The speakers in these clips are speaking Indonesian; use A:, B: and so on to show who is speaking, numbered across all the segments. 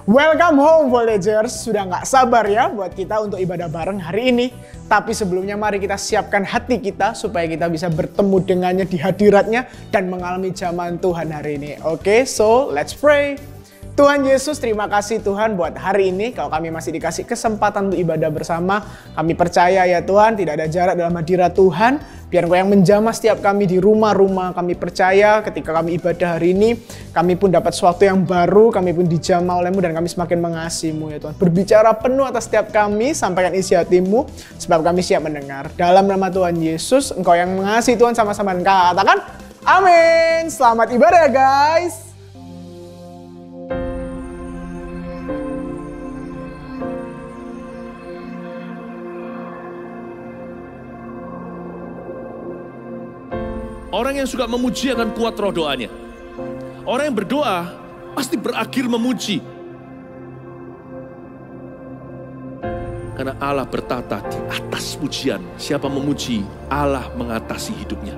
A: Welcome home Voltagers, sudah nggak sabar ya buat kita untuk ibadah bareng hari ini. Tapi sebelumnya mari kita siapkan hati kita supaya kita bisa bertemu dengannya di hadiratnya dan mengalami zaman Tuhan hari ini. Oke, so let's pray. Tuhan Yesus, terima kasih Tuhan buat hari ini. Kalau kami masih dikasih kesempatan untuk ibadah bersama, kami percaya ya Tuhan, tidak ada jarak dalam hadirat Tuhan. Biar Engkau yang menjamah setiap kami di rumah-rumah. Kami percaya ketika kami ibadah hari ini, kami pun dapat sesuatu yang baru, kami pun dijamah oleh-Mu dan kami semakin mengasihi-Mu ya Tuhan. Berbicara penuh atas setiap kami, sampaikan isi hati-Mu, sebab kami siap mendengar. Dalam nama Tuhan Yesus, Engkau yang mengasihi Tuhan sama-sama katakan, amin. Selamat ibadah guys.
B: Orang yang suka memuji akan kuat roh doanya. Orang yang berdoa pasti berakhir memuji. Karena Allah bertata di atas pujian. Siapa memuji, Allah mengatasi hidupnya.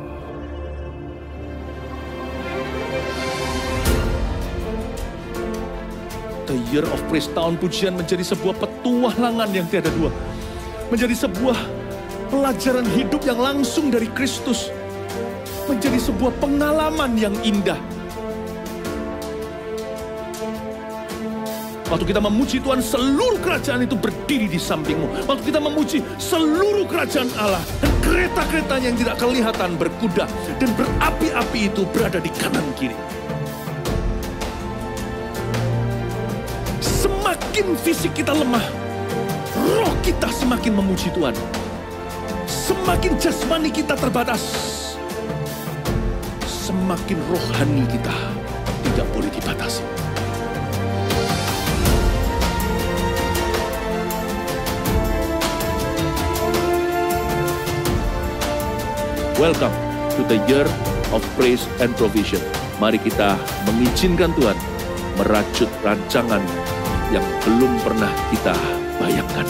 B: The Year of Praise, tahun pujian menjadi sebuah petualangan yang tiada dua. Menjadi sebuah pelajaran hidup yang langsung dari Kristus. Menjadi sebuah pengalaman yang indah. Waktu kita memuji Tuhan, seluruh kerajaan itu berdiri di sampingmu. Waktu kita memuji, seluruh kerajaan Allah dan kereta-keretanya yang tidak kelihatan berkuda dan berapi-api itu berada di kanan kiri. Semakin fisik kita lemah, roh kita semakin memuji Tuhan. Semakin jasmani kita terbatas, semakin rohani kita tidak boleh dibatasi. Welcome to the Year of Praise and Provision. Mari kita mengizinkan Tuhan merajut rancangan yang belum pernah kita bayangkan.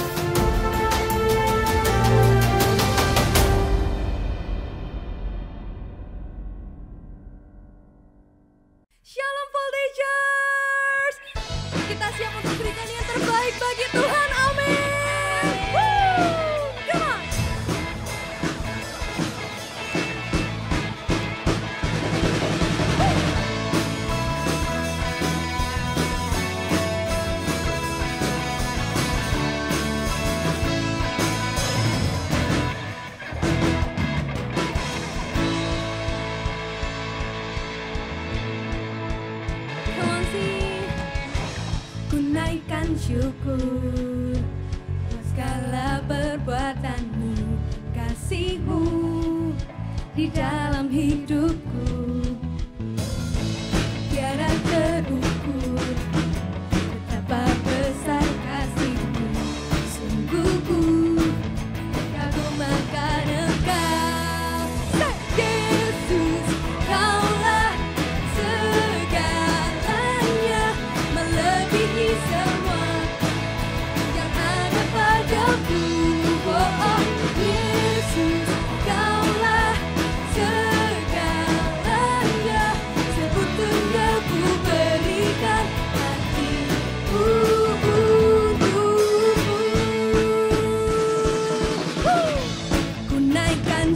C: Shalom Voltagers, kita siap untuk berikan yang terbaik bagi Tuhan, amin. Come on. Naikkan syukur segala perbuatanmu, kasihmu di dalam hidupku tiada terukur. Betapa besar kasihmu, sungguh ku kagumkan Engkau, Yesus, Kaulah segalanya, melebihi semua yang ada padaku. Oh, Yesus.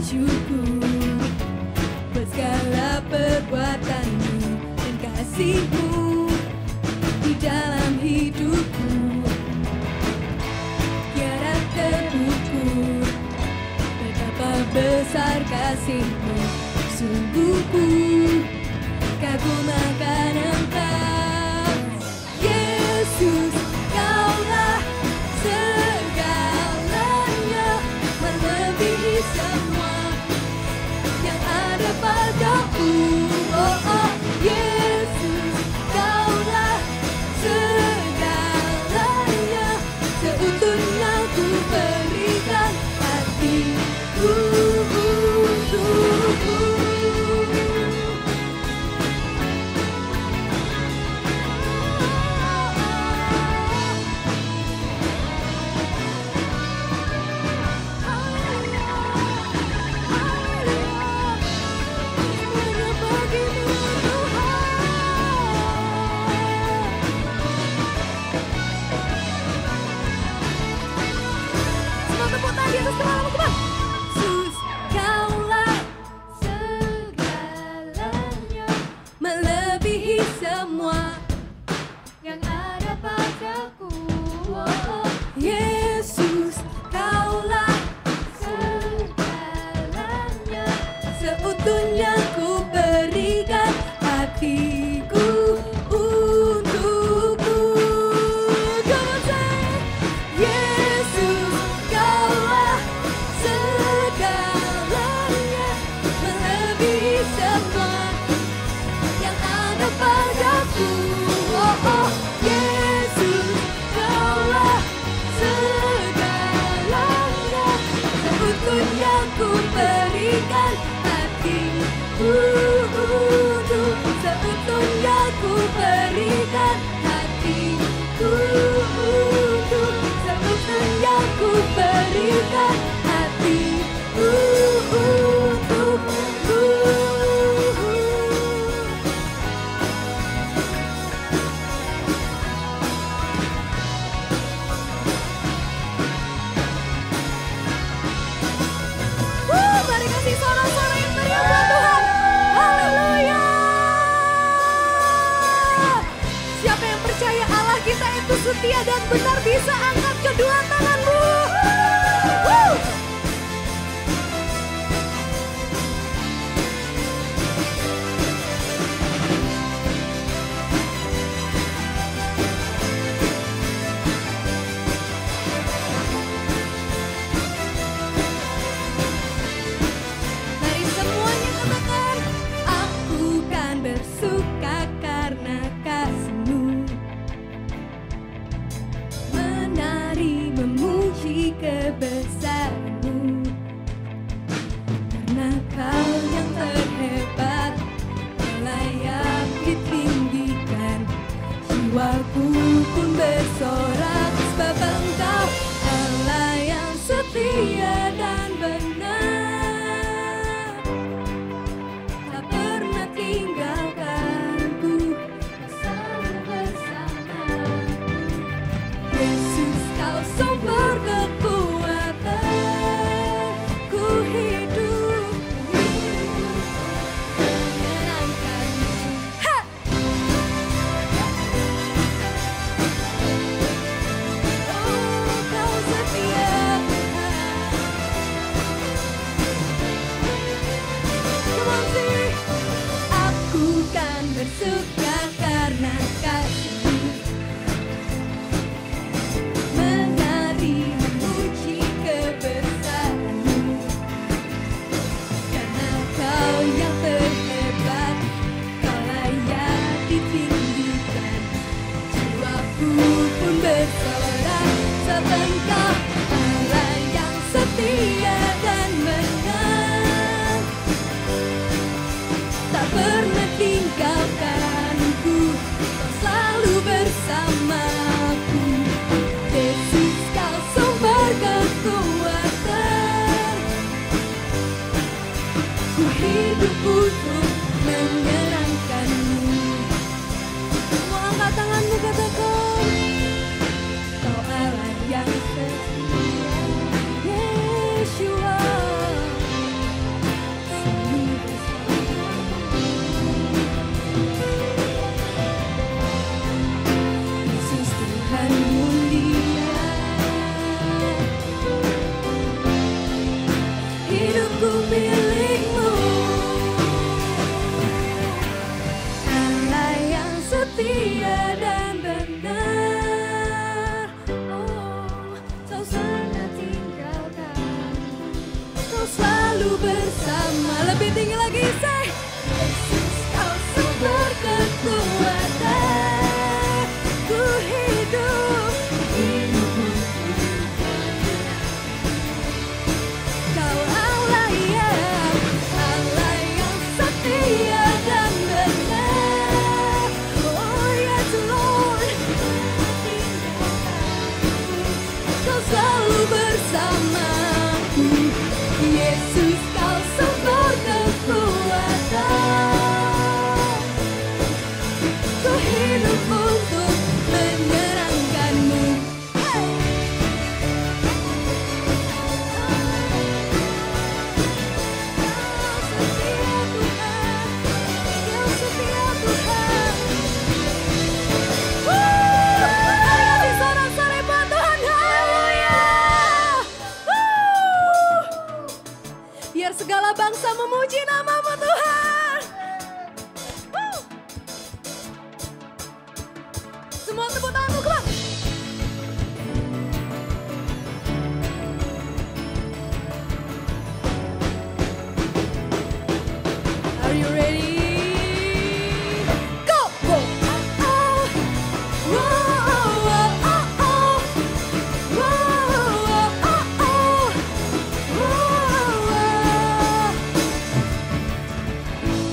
C: syukur buat segala perbuatanmu dan kasihmu di dalam hidupku. Tiada terukur betapa besar kasihmu, sungguh ku kagum akan Engkau. Yesus, Kaulah segalanya, melebihi semua yang ada padaku. Oh, oh, Yesus, Kaulah segalanya, seutuhnya ku berikan hatiku untukmu. Yesus, Kaulah segalanya, melebihi semua yang ada padaku. Oh, Yesus, Kaulah segalanya, seutuhnya ku berikan hatiku untukmu. Come on, say, Yesus, Kaulah segalanya, melebihi semua yang ada padaku. Oh, oh, Yesus, Kaulah segalanya, seutuhnya ku berikan hatiku untuk, seutuhnya ku berikan hatiku untuk, seutuhnya ku berikan hatiku untukmu. Mari kasih sorak-sorak yang meriah buat Tuhan. Haleluya. Siapa yang percaya Allah kita itu setia dan benar, bisa angkat kedua tanganmu. Woo! Mari semuanya katakan, aku kan bersuka karena kasih-Mu, menari memuji ku milikmu. Allah yang setia dan benar, oh, kau pernah tinggalkan, kau selalu bersama. Lebih tinggi lagi, say. Yesus, kau sumber kekuatan, ku hidup. Kau Allah yang setia dan benar, oh yes Lord. Kau selalu bersamaku, Yesus, kau sumber kekuatan, ku hidup untuk menyerangkanmu. Kau setia Tuhan. Ayo sorak-sorai buat Tuhan, haleluya. Biar segala bangsa memuji nama-Mu Tuhan. Semua tepuk tanganmu keluar. Are you ready? Go! Go! Oh, oh. Whoa, oh, oh, oh. Whoa, oh, oh, oh. Whoa, oh.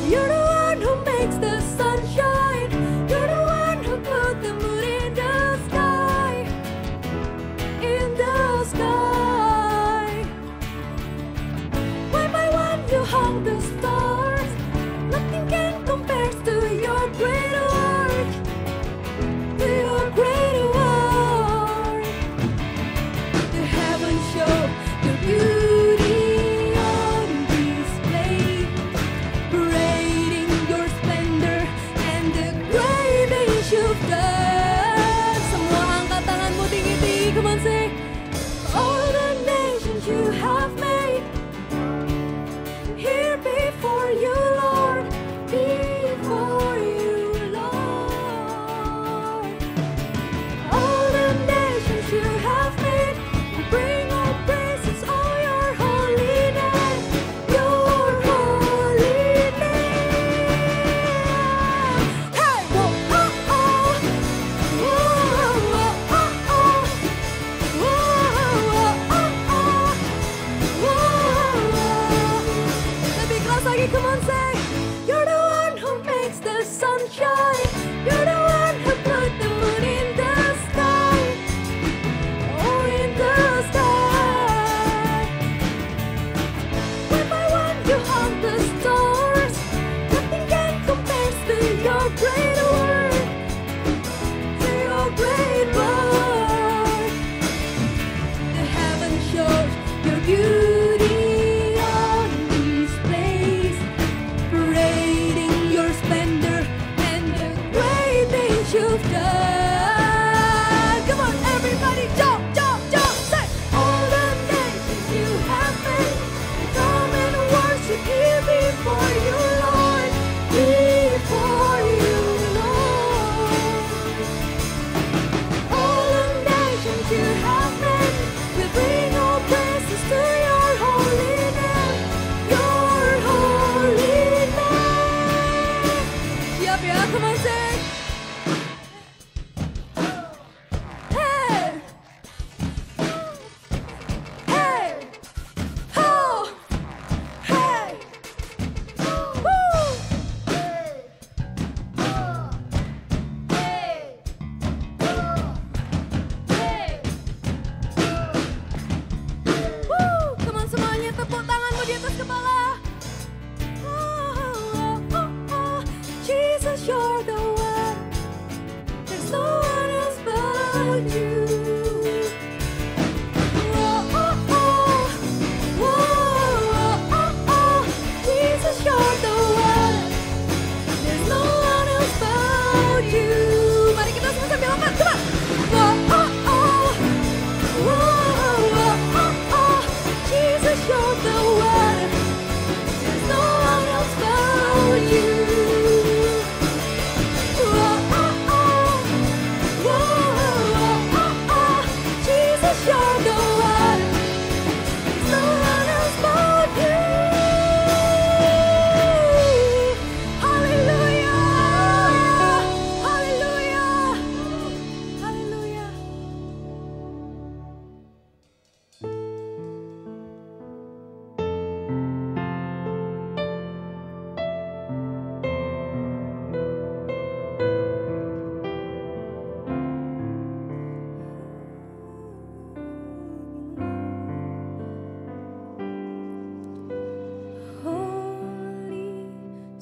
C: You're the one who makes the sun shine. You're the one who put the moon in the sky. In the sky. One by one you hung the stars. Nothing can compare to your great work. To your great work. The heavens show your beauty on display, parading your splendor and the great things you've done. Semua angkat tanganmu tinggi-tinggi, come on say. All the nations you have made here before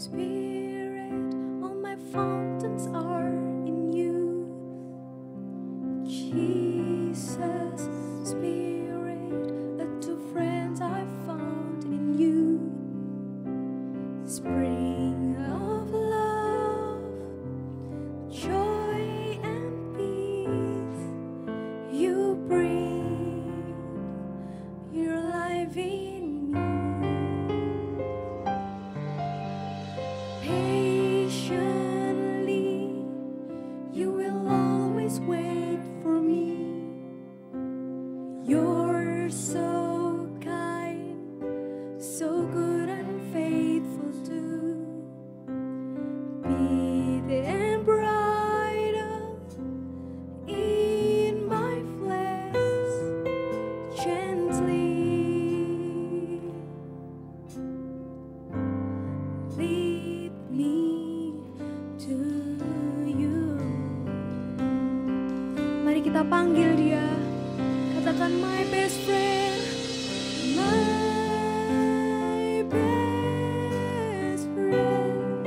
C: Spirit, all my fountains are in you. Jesus, Spirit, the two friends I found in you. Spring of love, joy and peace, you bring your life in me. Patiently, you will always wait for me. You're so kind, so good and faithful too. Be the bridle in my flesh, gently lead me to you. Mari kita panggil dia. Katakan my best friend, my best friend.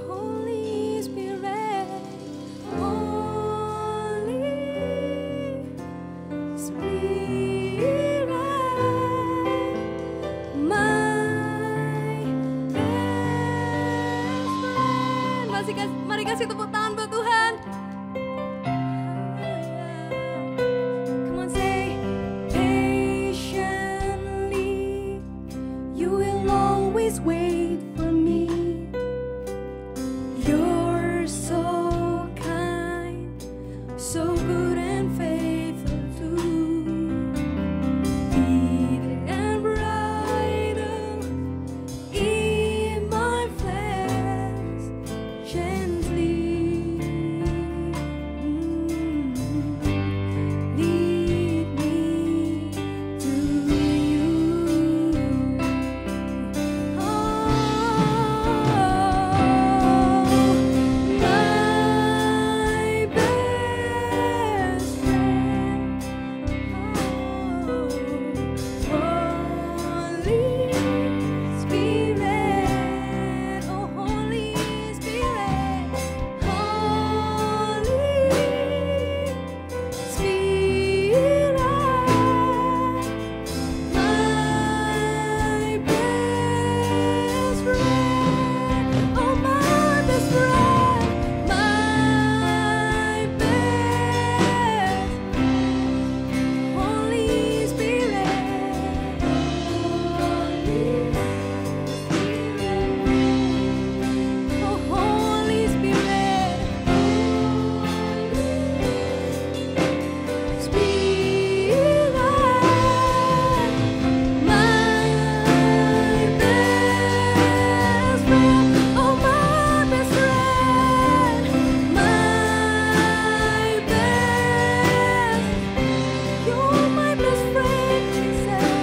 C: Holy Spirit, Holy Spirit, my best friend. Mari kasih tepuk tangan buat Tuhan. Come on, say, patiently, you will always wait for me. You're so kind, so good and faithful too. Be the bridle in my flesh, gently lead me to you. Oh, my best friend. Holy Spirit, oh Holy Spirit, Holy Spirit, my best friend, oh my best friend, my best, Holy Spirit, oh Holy Spirit, Spirit, my best friend, oh my best friend, my best, you're my best friend, Jesus.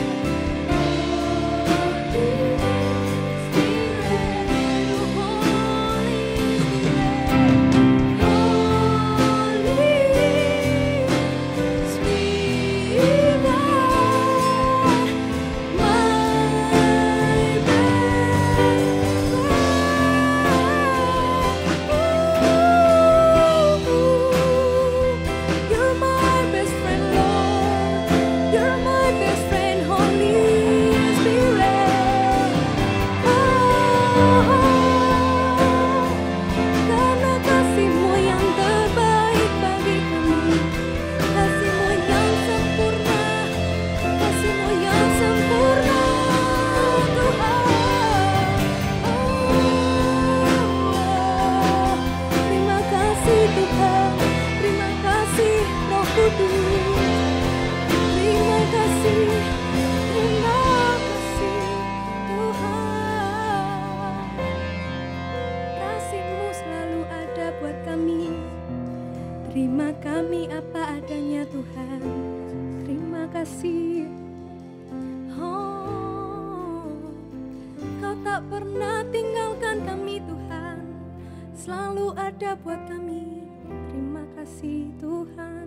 C: You're my best friend, Lord. You're my best friend, Holy Spirit. Karena kasih-Mu yang terbaik bagi kami, kasih-Mu yang sempurna, kasih-Mu yang sempurna, Tuhan. Terima kasih Tuhan, terima kasih Roh Kudus. Terima kasih Tuhan. Kasih-Mu selalu ada buat kami. Terima kami apa adanya Tuhan. Terima kasih. Oh, Kau tak pernah tinggalkan kami Tuhan. Selalu ada buat kami. Terima kasih Tuhan.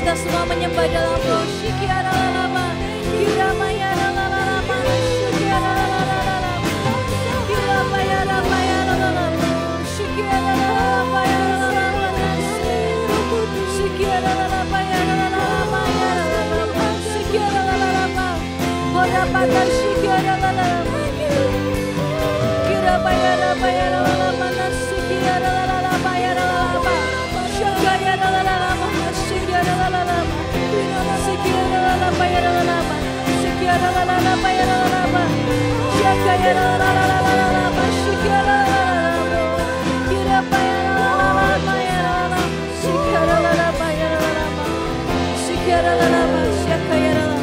C: kita semua menyembah dalam roh. Shikiara lama, kiramaya lama, shikiara lama, kiramaya lama, shikiara lama, shikiara lama, shikiara lama, horapata shikiara lama, kiramaya lama, shikiara lama, shakaya lama, shikiara lama, shikiara lama, shikiara lama, shakaya lama, shikiara lama, kiramaya lama, shikiara lama, shakaya lama.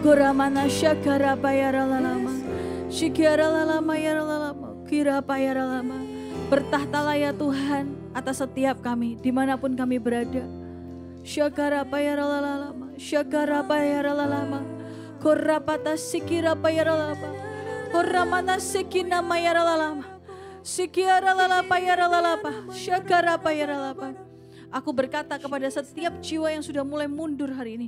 C: Goramana shakara bayara lama, shikiara lama ya lama, kira bayara lama. Bertahtalah ya Tuhan atas setiap kami dimanapun kami berada. Shakara bayara lama, shakara bayara lama, korapata sikira bayara lama, koramana sikina mayara lama, sikiara lama bayara lama, shakara bayara lama. Aku berkata kepada setiap jiwa yang sudah mulai mundur hari ini.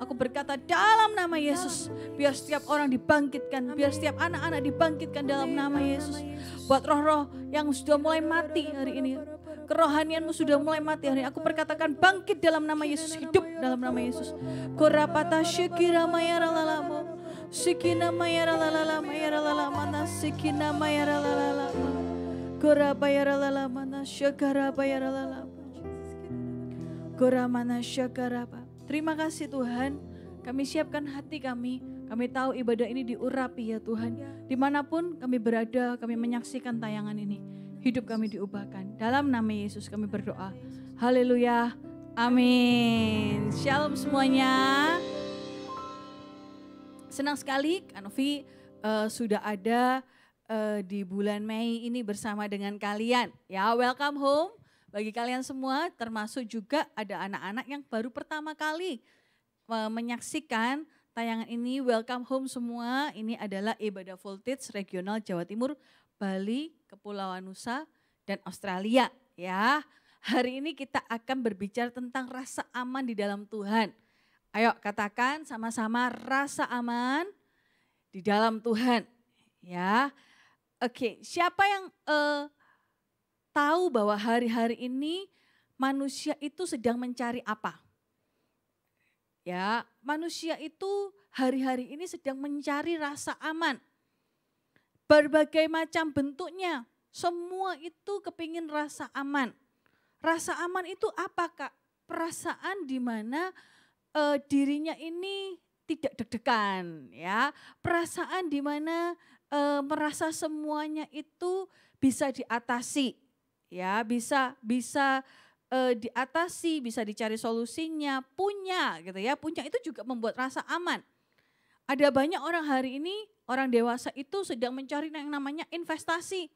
C: Aku berkata dalam nama Yesus, biar setiap orang dibangkitkan, biar setiap anak-anak dibangkitkan dalam nama Yesus. Buat roh-roh yang sudah mulai mati hari ini, kerohanianmu sudah mulai mati hari ini, aku berkatakan bangkit dalam nama Yesus, hidup dalam nama Yesus. Korapata shikira mayara lalamo, sikina mayara lalala, mayara lalamana, sikina mayara lalama, korabayara lalamana, syakara bayara lalama, koramana syakaraba. Terima kasih Tuhan, kami siapkan hati kami tahu ibadah ini diurapi ya Tuhan. Dimanapun kami berada, kami menyaksikan tayangan ini, hidup kami diubahkan. Dalam nama Yesus kami berdoa, haleluya, amin. Shalom semuanya. Senang sekali Kak Novi sudah ada di bulan Mei ini bersama dengan kalian. Ya, welcome home. Bagi kalian semua, termasuk juga ada anak-anak yang baru pertama kali menyaksikan tayangan ini. Welcome home semua. Ini adalah Ibadah Voltage Regional Jawa Timur, Bali, Kepulauan Nusa, dan Australia. Ya, hari ini kita akan berbicara tentang rasa aman di dalam Tuhan. Ayo katakan sama-sama, rasa aman di dalam Tuhan. Ya, oke. Siapa yang tahu bahwa hari-hari ini manusia itu sedang mencari apa? Ya, manusia itu hari-hari ini sedang mencari rasa aman. Berbagai macam bentuknya, semua itu kepingin rasa aman. Rasa aman itu apa Kak? Perasaan di mana dirinya ini tidak deg-degan, ya. Perasaan di mana merasa semuanya itu bisa diatasi. Ya, bisa diatasi, bisa dicari solusinya, punya gitu ya. Punya itu juga membuat rasa aman. Ada banyak orang hari ini, orang dewasa itu sedang mencari yang namanya investasi.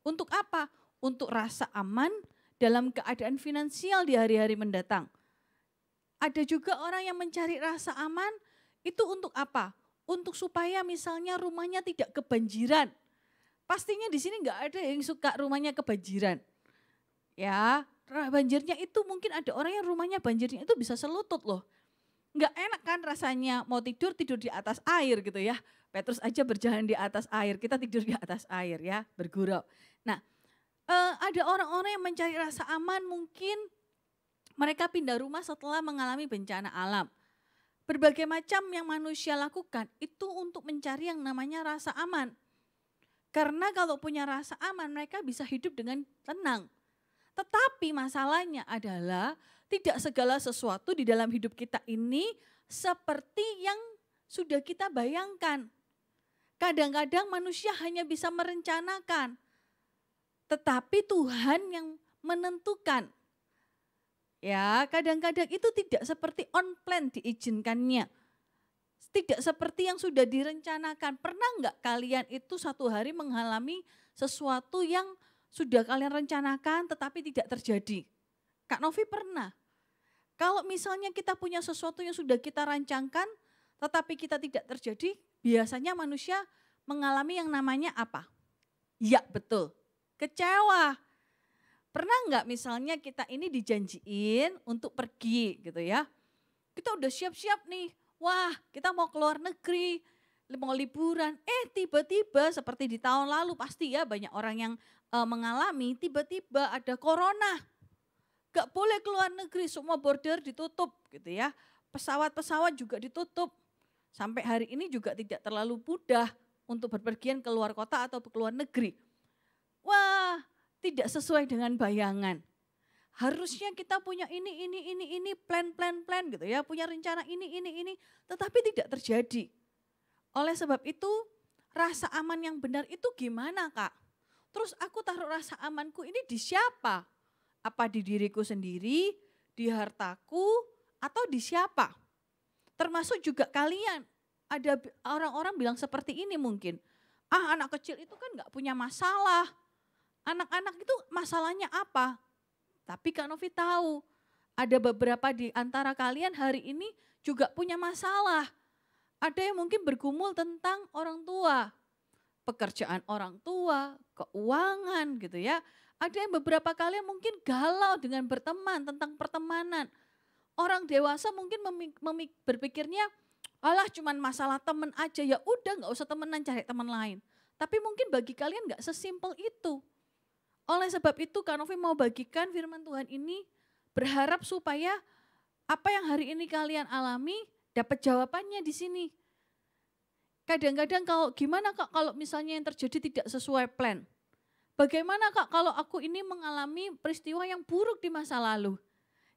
C: Untuk apa? Untuk rasa aman dalam keadaan finansial di hari-hari mendatang. Ada juga orang yang mencari rasa aman itu untuk apa? Untuk supaya misalnya rumahnya tidak kebanjiran. Pastinya di sini nggak ada yang suka rumahnya kebanjiran. Ya, banjirnya itu mungkin ada orang yang rumahnya banjirnya itu bisa selutut loh. Nggak enak kan rasanya mau tidur di atas air gitu ya. Petrus aja berjalan di atas air, kita tidur di atas air ya, bergurau. Nah, ada orang-orang yang mencari rasa aman mungkin mereka pindah rumah setelah mengalami bencana alam. Berbagai macam yang manusia lakukan itu untuk mencari yang namanya rasa aman. Karena kalau punya rasa aman mereka bisa hidup dengan tenang. Tetapi masalahnya adalah tidak segala sesuatu di dalam hidup kita ini seperti yang sudah kita bayangkan. Kadang-kadang manusia hanya bisa merencanakan. Tetapi Tuhan yang menentukan. Ya, kadang-kadang itu tidak seperti on plan diizinkannya. Tidak seperti yang sudah direncanakan. Pernah enggak kalian itu satu hari mengalami sesuatu yang sudah kalian rencanakan tetapi tidak terjadi? Kak Novi pernah. Kalau misalnya kita punya sesuatu yang sudah kita rancangkan tetapi kita tidak terjadi, biasanya manusia mengalami yang namanya apa? Ya betul, kecewa.
D: Pernah nggak misalnya kita ini dijanjiin untuk pergi gitu ya. Kita udah siap-siap nih, wah kita mau keluar negeri, mau liburan. Tiba-tiba seperti di tahun lalu pasti ya banyak orang yang mengalami tiba-tiba ada corona. Gak boleh keluar negeri, semua border ditutup gitu ya. Pesawat-pesawat juga ditutup. Sampai hari ini juga tidak terlalu mudah untuk berpergian ke luar kota atau ke luar negeri. Wah, tidak sesuai dengan bayangan. Harusnya kita punya ini, plan gitu ya, punya rencana ini, tetapi tidak terjadi. Oleh sebab itu, rasa aman yang benar itu gimana Kak? Terus aku taruh rasa amanku ini di siapa? Apa di diriku sendiri, di hartaku, atau di siapa? Termasuk juga kalian, ada orang-orang bilang seperti ini mungkin. Anak kecil itu kan gak punya masalah. Anak-anak itu masalahnya apa? Tapi Kak Novi tahu, ada beberapa di antara kalian hari ini juga punya masalah. Ada yang mungkin bergumul tentang orang tua, pekerjaan orang tua, keuangan gitu ya. Ada yang beberapa kalian mungkin galau dengan berteman, tentang pertemanan. Orang dewasa mungkin berpikirnya, alah cuman masalah teman aja, ya udah gak usah temenan, cari teman lain. Tapi mungkin bagi kalian gak sesimpel itu. Oleh sebab itu Kak Novi mau bagikan firman Tuhan ini, berharap supaya apa yang hari ini kalian alami dapat jawabannya di sini. Kadang-kadang gimana Kak kalau misalnya yang terjadi tidak sesuai plan? Bagaimana Kak kalau aku ini mengalami peristiwa yang buruk di masa lalu?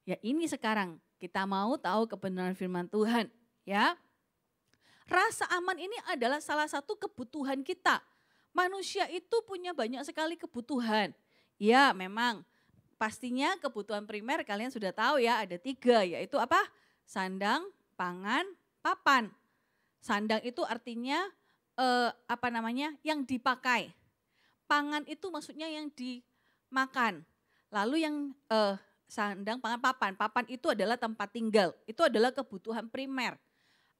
D: Ya ini sekarang kita mau tahu kebenaran firman Tuhan ya. Rasa aman ini adalah salah satu kebutuhan kita. Manusia itu punya banyak sekali kebutuhan. Ya memang pastinya kebutuhan primer kalian sudah tahu ya, ada 3 yaitu apa? Sandang, pangan, papan. Sandang itu artinya yang dipakai. Pangan itu maksudnya yang dimakan. Lalu yang sandang, pangan, papan. Papan itu adalah tempat tinggal. Itu adalah kebutuhan primer.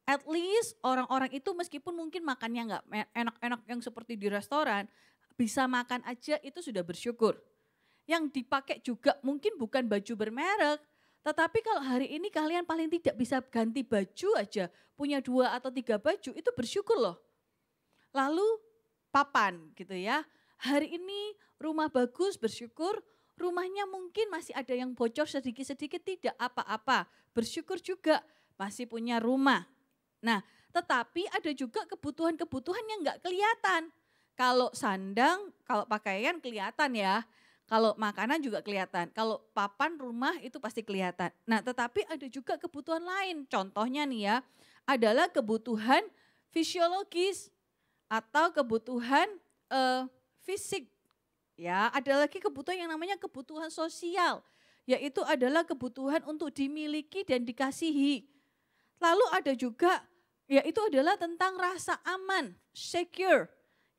D: At least orang-orang itu meskipun mungkin makannya nggak enak-enak yang seperti di restoran, bisa makan aja itu sudah bersyukur. Yang dipakai juga mungkin bukan baju bermerek, tetapi kalau hari ini kalian paling tidak bisa ganti baju aja, punya 2 atau 3 baju, itu bersyukur loh. Lalu papan gitu ya, hari ini rumah bagus bersyukur, rumahnya mungkin masih ada yang bocor sedikit-sedikit tidak apa-apa, bersyukur juga masih punya rumah. Nah, tetapi ada juga kebutuhan-kebutuhan yang enggak kelihatan. Kalau sandang, kalau pakaian kelihatan ya. Kalau makanan juga kelihatan. Kalau papan rumah itu pasti kelihatan. Nah, tetapi ada juga kebutuhan lain. Contohnya nih ya, adalah kebutuhan fisiologis atau kebutuhan fisik. Ya, ada lagi kebutuhan yang namanya kebutuhan sosial, yaitu adalah kebutuhan untuk dimiliki dan dikasihi. Lalu ada juga yaitu adalah tentang rasa aman, secure.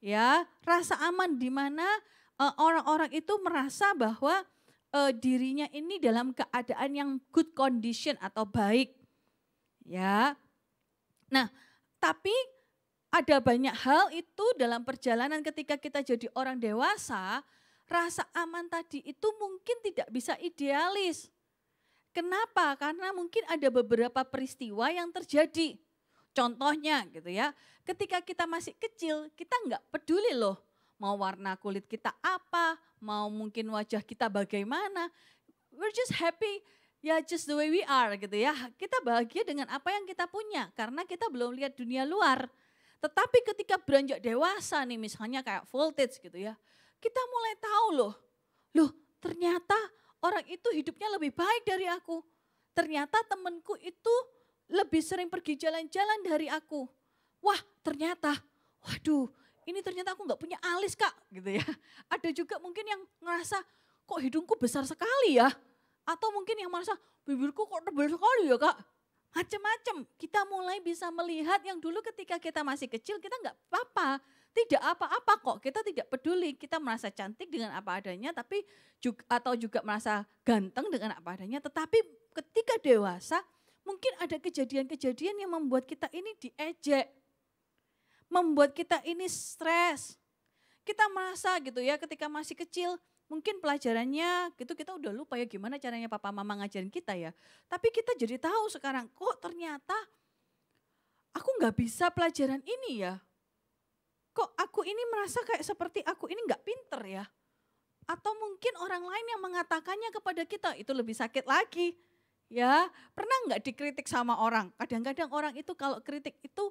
D: Ya, rasa aman di mana orang-orang itu merasa bahwa dirinya ini dalam keadaan yang good condition atau baik. Ya. Nah, tapi ada banyak hal itu dalam perjalanan ketika kita jadi orang dewasa, rasa aman tadi itu mungkin tidak bisa idealis. Kenapa? Karena mungkin ada beberapa peristiwa yang terjadi. Contohnya gitu ya, ketika kita masih kecil kita nggak peduli loh mau warna kulit kita apa, mau mungkin wajah kita bagaimana. We're just happy, ya just the way we are gitu ya. Kita bahagia dengan apa yang kita punya karena kita belum lihat dunia luar. Tetapi ketika beranjak dewasa nih misalnya kayak voltage gitu ya, kita mulai tahu loh ternyata orang itu hidupnya lebih baik dari aku. Ternyata temanku itu lebih sering pergi jalan-jalan dari aku. Wah ternyata, waduh ini ternyata aku gak punya alis Kak gitu ya. Ada juga mungkin yang ngerasa kok hidungku besar sekali ya. Atau mungkin yang merasa bibirku kok tebal sekali ya Kak. Macam-macam, kita mulai bisa melihat yang dulu ketika kita masih kecil kita gak apa-apa. Tidak apa-apa kok, kita tidak peduli, kita merasa cantik dengan apa adanya atau juga merasa ganteng dengan apa adanya. Tetapi ketika dewasa mungkin ada kejadian-kejadian yang membuat kita ini diejek. Membuat kita ini stres. Kita merasa gitu ya ketika masih kecil Mungkin pelajarannya gitu kita udah lupa ya gimana caranya papa mama ngajarin kita ya. Tapi kita jadi tahu sekarang kok ternyata aku nggak bisa pelajaran ini ya. Kok aku ini merasa kayak seperti aku ini nggak pinter ya. Atau mungkin orang lain yang mengatakannya kepada kita itu lebih sakit lagi. Ya, pernah nggak dikritik sama orang? Kadang-kadang orang itu kalau kritik itu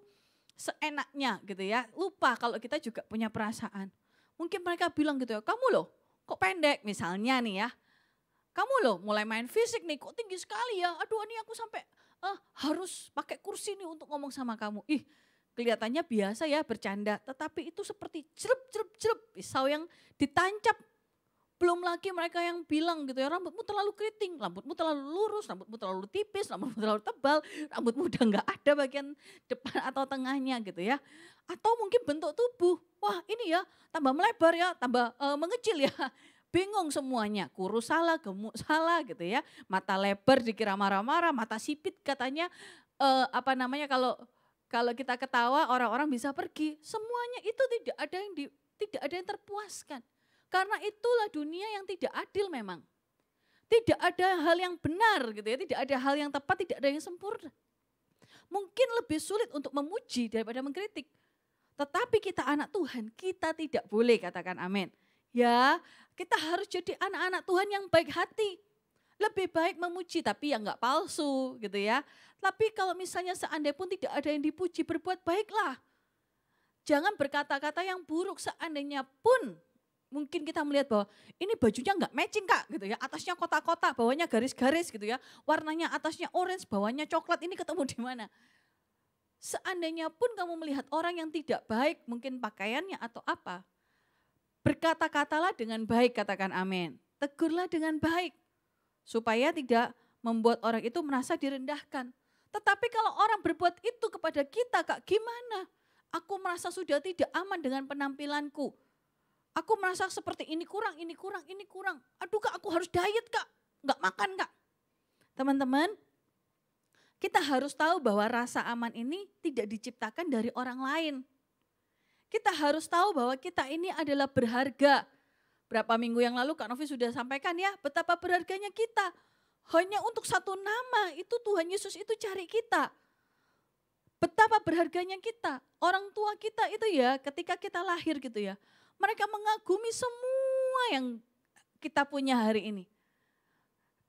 D: seenaknya gitu ya. Lupa kalau kita juga punya perasaan. Mungkin mereka bilang gitu ya, kamu loh kok pendek misalnya nih ya. Kamu loh mulai main fisik nih kok tinggi sekali ya. Aduh ini aku sampai harus pakai kursi nih untuk ngomong sama kamu. Ih kelihatannya biasa ya bercanda. Tetapi itu seperti cerup pisau yang ditancap. Belum lagi mereka yang bilang gitu ya, rambutmu terlalu keriting, rambutmu terlalu lurus, rambutmu terlalu tipis, rambutmu terlalu tebal, rambutmu udah nggak ada bagian depan atau tengahnya gitu ya. Atau mungkin bentuk tubuh, wah ini ya tambah melebar ya, tambah mengecil ya. Bingung semuanya, kurus salah, gemuk salah gitu ya. Mata lebar dikira marah-marah, mata sipit katanya kalau kita ketawa orang-orang bisa pergi. Semuanya itu tidak ada yang terpuaskan. Karena itulah dunia yang tidak adil memang. Tidak ada hal yang benar gitu ya, tidak ada hal yang tepat, tidak ada yang sempurna. Mungkin lebih sulit untuk memuji daripada mengkritik. Tetapi kita anak Tuhan, kita tidak boleh katakan amin. Ya, kita harus jadi anak-anak Tuhan yang baik hati. Lebih baik memuji tapi yang enggak palsu gitu ya. Tapi kalau misalnya seandainya pun tidak ada yang dipuji, berbuat baiklah. Jangan berkata-kata yang buruk seandainya pun mungkin kita melihat bahwa ini bajunya enggak matching kak gitu ya. Atasnya kotak-kotak, bawahnya garis-garis gitu ya. Warnanya atasnya orange, bawahnya coklat, ini ketemu di mana? Seandainya pun kamu melihat orang yang tidak baik, mungkin pakaiannya atau apa. Berkata-katalah dengan baik, katakan amin. Tegurlah dengan baik. Supaya tidak membuat orang itu merasa direndahkan. Tetapi kalau orang berbuat itu kepada kita kak, gimana? Aku merasa sudah tidak aman dengan penampilanku. Aku merasa seperti ini kurang. Aduh kak aku harus diet kak, nggak makan kak. Teman-teman, kita harus tahu bahwa rasa aman ini tidak diciptakan dari orang lain. Kita harus tahu bahwa kita ini adalah berharga. Berapa minggu yang lalu Kak Novi sudah sampaikan ya, betapa berharganya kita. Hanya untuk satu nama, itu Tuhan Yesus itu cari kita. Betapa berharganya kita. Orang tua kita itu ya, ketika kita lahir gitu ya, mereka mengagumi semua yang kita punya hari ini.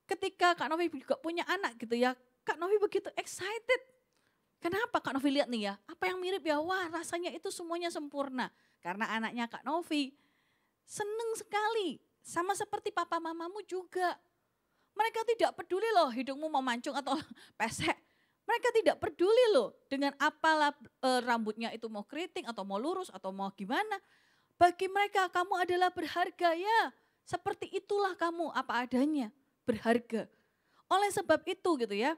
D: Ketika Kak Novi juga punya anak gitu ya, Kak Novi begitu excited. Kenapa Kak Novi lihat nih ya, apa yang mirip ya, wah rasanya itu semuanya sempurna. Karena anaknya Kak Novi seneng sekali, sama seperti papa mamamu juga. Mereka tidak peduli loh hidungmu mau mancung atau pesek. Mereka tidak peduli loh dengan apalah rambutnya itu mau keriting atau mau lurus atau mau gimana. Bagi mereka kamu adalah berharga ya. Seperti itulah kamu apa adanya, berharga. Oleh sebab itu gitu ya,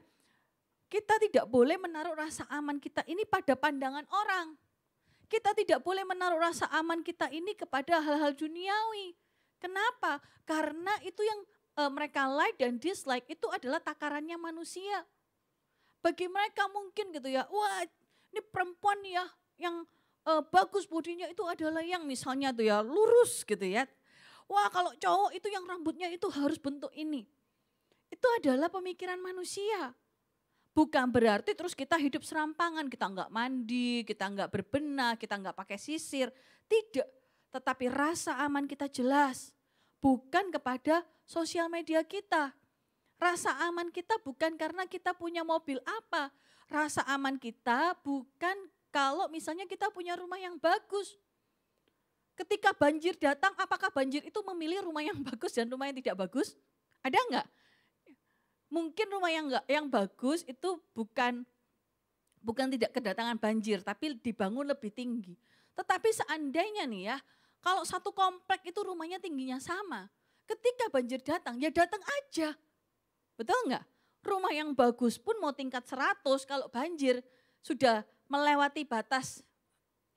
D: kita tidak boleh menaruh rasa aman kita ini pada pandangan orang. Kita tidak boleh menaruh rasa aman kita ini kepada hal-hal duniawi. Kenapa? Karena itu yang mereka like dan dislike itu adalah takarannya manusia. Bagi mereka mungkin gitu ya, wah ini perempuan ya yang bagus bodinya itu adalah yang misalnya tuh ya lurus gitu ya. Wah kalau cowok itu yang rambutnya itu harus bentuk ini. Itu adalah pemikiran manusia. Bukan berarti terus kita hidup serampangan, kita enggak mandi, kita enggak berbenah, kita enggak pakai sisir. Tidak, tetapi rasa aman kita jelas. Bukan kepada sosial media kita. Rasa aman kita bukan karena kita punya mobil apa. Rasa aman kita bukan kalau misalnya kita punya rumah yang bagus. Ketika banjir datang, apakah banjir itu memilih rumah yang bagus dan rumah yang tidak bagus? Ada enggak? Mungkin rumah yang bagus itu bukan tidak kedatangan banjir, tapi dibangun lebih tinggi. Tetapi seandainya nih ya, kalau satu komplek itu rumahnya tingginya sama, ketika banjir datang, ya datang aja. Betul enggak? Rumah yang bagus pun mau tingkat 100, kalau banjir sudah melewati batas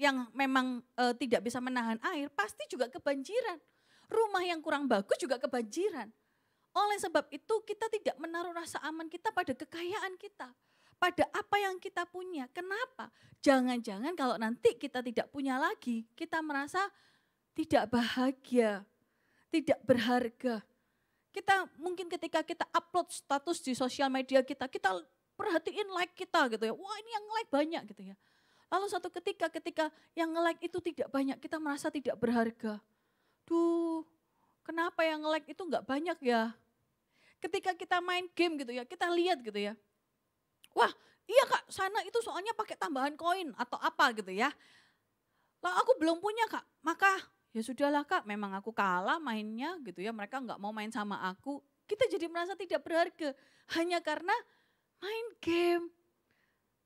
D: yang memang tidak bisa menahan air, pasti juga kebanjiran. Rumah yang kurang bagus juga kebanjiran. Oleh sebab itu kita tidak menaruh rasa aman kita pada kekayaan kita. Pada apa yang kita punya. Kenapa? Jangan-jangan kalau nanti kita tidak punya lagi, kita merasa tidak bahagia. tidak berharga. Kita mungkin ketika kita upload status di sosial media kita perhatiin like kita gitu ya. Wah ini yang like banyak gitu ya. Lalu satu ketika yang nge-like itu tidak banyak, kita merasa tidak berharga. Duh, kenapa yang nge-like itu enggak banyak ya? Ketika kita main game gitu ya, kita lihat gitu ya. Wah iya Kak, sana itu soalnya pakai tambahan koin atau apa gitu ya. Lah aku belum punya Kak, maka ya sudahlah Kak, memang aku kalah mainnya gitu ya, mereka nggak mau main sama aku. Kita jadi merasa tidak berharga hanya karena main game.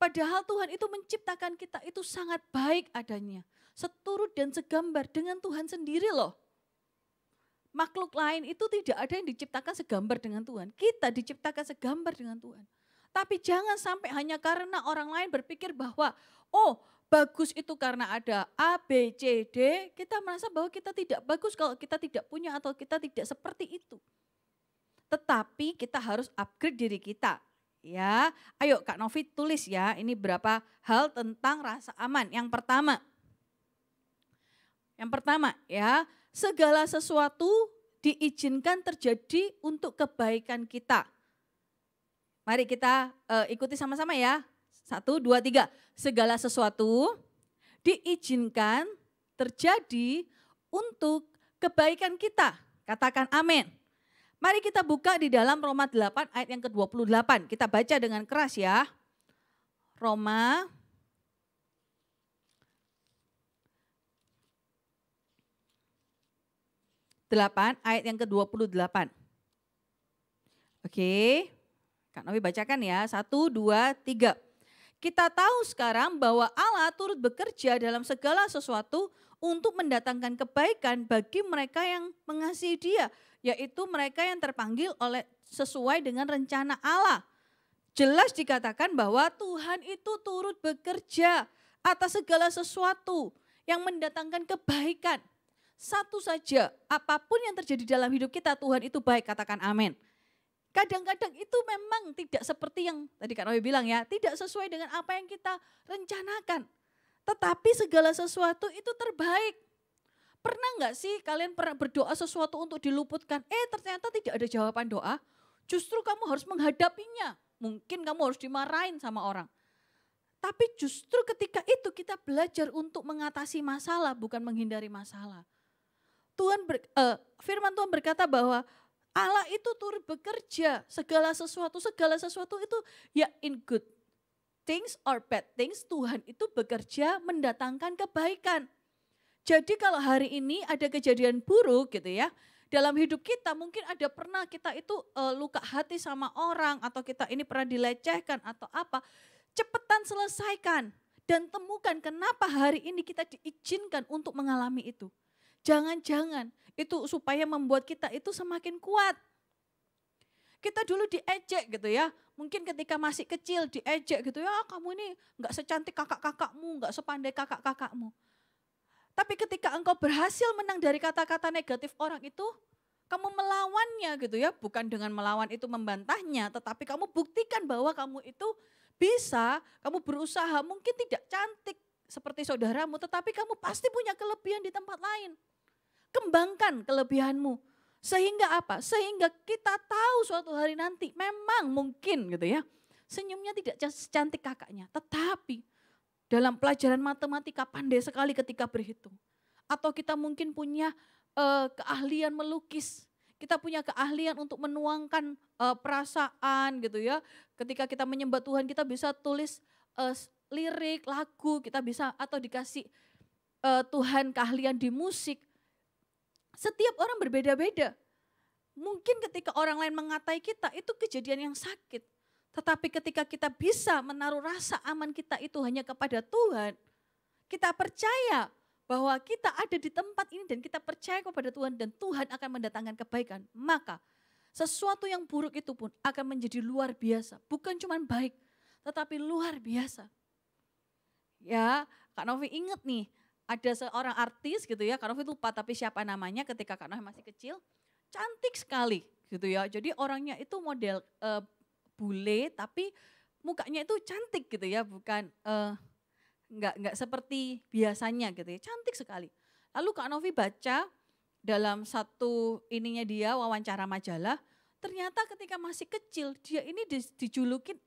D: Padahal Tuhan itu menciptakan kita itu sangat baik adanya. Seturut dan segambar dengan Tuhan sendiri loh. Makhluk lain itu tidak ada yang diciptakan segambar dengan Tuhan. Kita diciptakan segambar dengan Tuhan. Tapi jangan sampai hanya karena orang lain berpikir bahwa bagus itu karena ada A, B, C, D, kita merasa bahwa kita tidak bagus kalau kita tidak punya atau kita tidak seperti itu. Tetapi kita harus upgrade diri kita. Ya, ayo Kak Novi tulis ya, ini berapa hal tentang rasa aman. Yang pertama ya, segala sesuatu diizinkan terjadi untuk kebaikan kita. Mari kita ikuti sama-sama ya. 1, 2, 3. Segala sesuatu diizinkan terjadi untuk kebaikan kita. Katakan amin. Mari kita buka di dalam Roma 8 ayat yang ke-28. Kita baca dengan keras ya. Roma 8 ayat yang ke-28. Oke. Kak Novi bacakan ya. 1, 2, 3. Kita tahu sekarang bahwa Allah turut bekerja dalam segala sesuatu untuk mendatangkan kebaikan bagi mereka yang mengasihi Dia, yaitu mereka yang terpanggil sesuai dengan rencana Allah. Jelas dikatakan bahwa Tuhan itu turut bekerja atas segala sesuatu yang mendatangkan kebaikan. Satu saja, apapun yang terjadi dalam hidup kita, Tuhan itu baik, katakan amin. Kadang-kadang itu memang tidak seperti yang tadi Kak Novi bilang ya, tidak sesuai dengan apa yang kita rencanakan. Tetapi segala sesuatu itu terbaik. Pernah nggak sih kalian pernah berdoa sesuatu untuk diluputkan, ternyata tidak ada jawaban doa, justru kamu harus menghadapinya. Mungkin kamu harus dimarahin sama orang. Tapi justru ketika itu kita belajar untuk mengatasi masalah, bukan menghindari masalah. Firman Tuhan berkata bahwa Allah itu turut bekerja segala sesuatu itu ya in good things or bad things, Tuhan itu bekerja mendatangkan kebaikan. Jadi kalau hari ini ada kejadian buruk gitu ya, dalam hidup kita mungkin ada pernah kita itu luka hati sama orang atau kita ini pernah dilecehkan atau apa, cepetan selesaikan dan temukan kenapa hari ini kita diizinkan untuk mengalami itu. Jangan-jangan itu supaya membuat kita itu semakin kuat. Kita dulu diejek gitu ya, mungkin ketika masih kecil diejek gitu ya, kamu ini gak secantik kakak-kakakmu, gak sepandai kakak-kakakmu. Tapi ketika engkau berhasil menang dari kata-kata negatif orang itu, kamu melawannya gitu ya, bukan dengan melawan itu membantahnya, tetapi kamu buktikan bahwa kamu itu bisa, kamu berusaha, mungkin tidak cantik seperti saudaramu, tetapi kamu pasti punya kelebihan di tempat lain. Kembangkan kelebihanmu. Sehingga apa? Sehingga kita tahu suatu hari nanti memang mungkin gitu ya. Senyumnya tidak secantik kakaknya. Tetapi dalam pelajaran matematika pandai sekali ketika berhitung. Atau kita mungkin punya keahlian melukis. Kita punya keahlian untuk menuangkan perasaan gitu ya. Ketika kita menyembah Tuhan kita bisa tulis lirik, lagu. Kita bisa atau dikasih Tuhan keahlian di musik. Setiap orang berbeda-beda. Mungkin ketika orang lain mengatai kita itu kejadian yang sakit. Tetapi ketika kita bisa menaruh rasa aman kita itu hanya kepada Tuhan. Kita percaya bahwa kita ada di tempat ini dan kita percaya kepada Tuhan dan Tuhan akan mendatangkan kebaikan. Maka sesuatu yang buruk itu pun akan menjadi luar biasa. Bukan cuma baik tetapi luar biasa. Ya Kak Novi ingat nih. Ada seorang artis gitu ya, Kak Novi lupa tapi siapa namanya ketika Kak Novi masih kecil. Cantik sekali gitu ya, jadi orangnya itu model bule tapi mukanya itu cantik gitu ya, bukan nggak seperti biasanya gitu ya, cantik sekali. Lalu Kak Novi baca dalam satu ininya dia wawancara majalah, ternyata ketika masih kecil dia ini dijulukin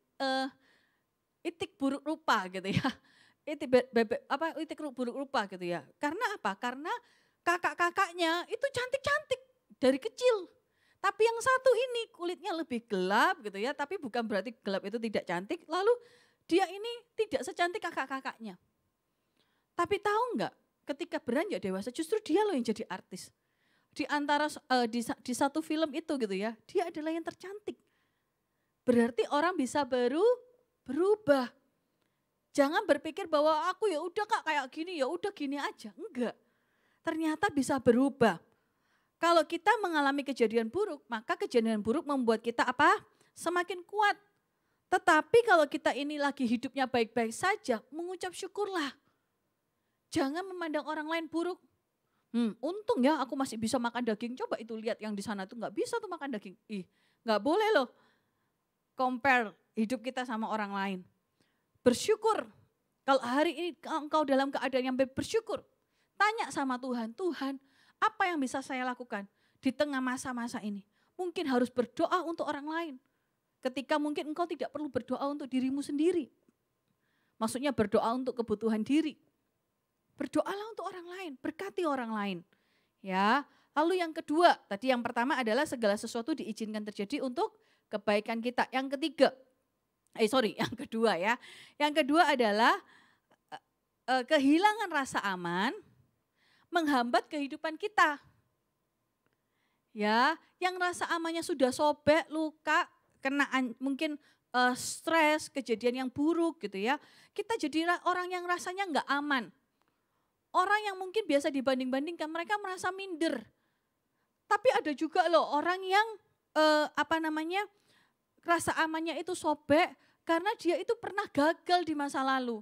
D: itik buruk rupa gitu ya. Itik buruk rupa gitu ya. Karena apa? Karena kakak-kakaknya itu cantik-cantik dari kecil. Tapi yang satu ini kulitnya lebih gelap gitu ya, tapi bukan berarti gelap itu tidak cantik. Lalu dia ini tidak secantik kakak-kakaknya. Tapi tahu enggak, ketika beranjak dewasa justru dia loh yang jadi artis. Di antara di satu film itu gitu ya, dia adalah yang tercantik. Berarti orang bisa berubah. Jangan berpikir bahwa aku ya udah Kak kayak gini, ya udah gini aja. Enggak. Ternyata bisa berubah. Kalau kita mengalami kejadian buruk, maka kejadian buruk membuat kita apa? Semakin kuat. Tetapi kalau kita ini lagi hidupnya baik-baik saja, mengucap syukurlah. Jangan memandang orang lain buruk. Untung ya aku masih bisa makan daging. Coba itu lihat yang di sana tuh nggak bisa tuh makan daging. Nggak boleh loh compare hidup kita sama orang lain. Bersyukur. Kalau hari ini engkau dalam keadaan yang bersyukur, tanya sama Tuhan, Tuhan apa yang bisa saya lakukan di tengah masa-masa ini? Mungkin harus berdoa untuk orang lain. Ketika mungkin engkau tidak perlu berdoa untuk dirimu sendiri. Maksudnya berdoa untuk kebutuhan diri. Berdoalah untuk orang lain, berkati orang lain. Ya. Lalu yang kedua, tadi yang pertama adalah segala sesuatu diizinkan terjadi untuk kebaikan kita. Yang ketiga, yang kedua ya. Yang kedua adalah kehilangan rasa aman menghambat kehidupan kita. Ya, yang rasa amannya sudah sobek, luka, kena mungkin stres, kejadian yang buruk gitu ya. Kita jadi orang yang rasanya enggak aman. Orang yang mungkin biasa dibanding-bandingkan, mereka merasa minder. Tapi ada juga loh orang yang rasa amannya itu sobek karena dia itu pernah gagal di masa lalu.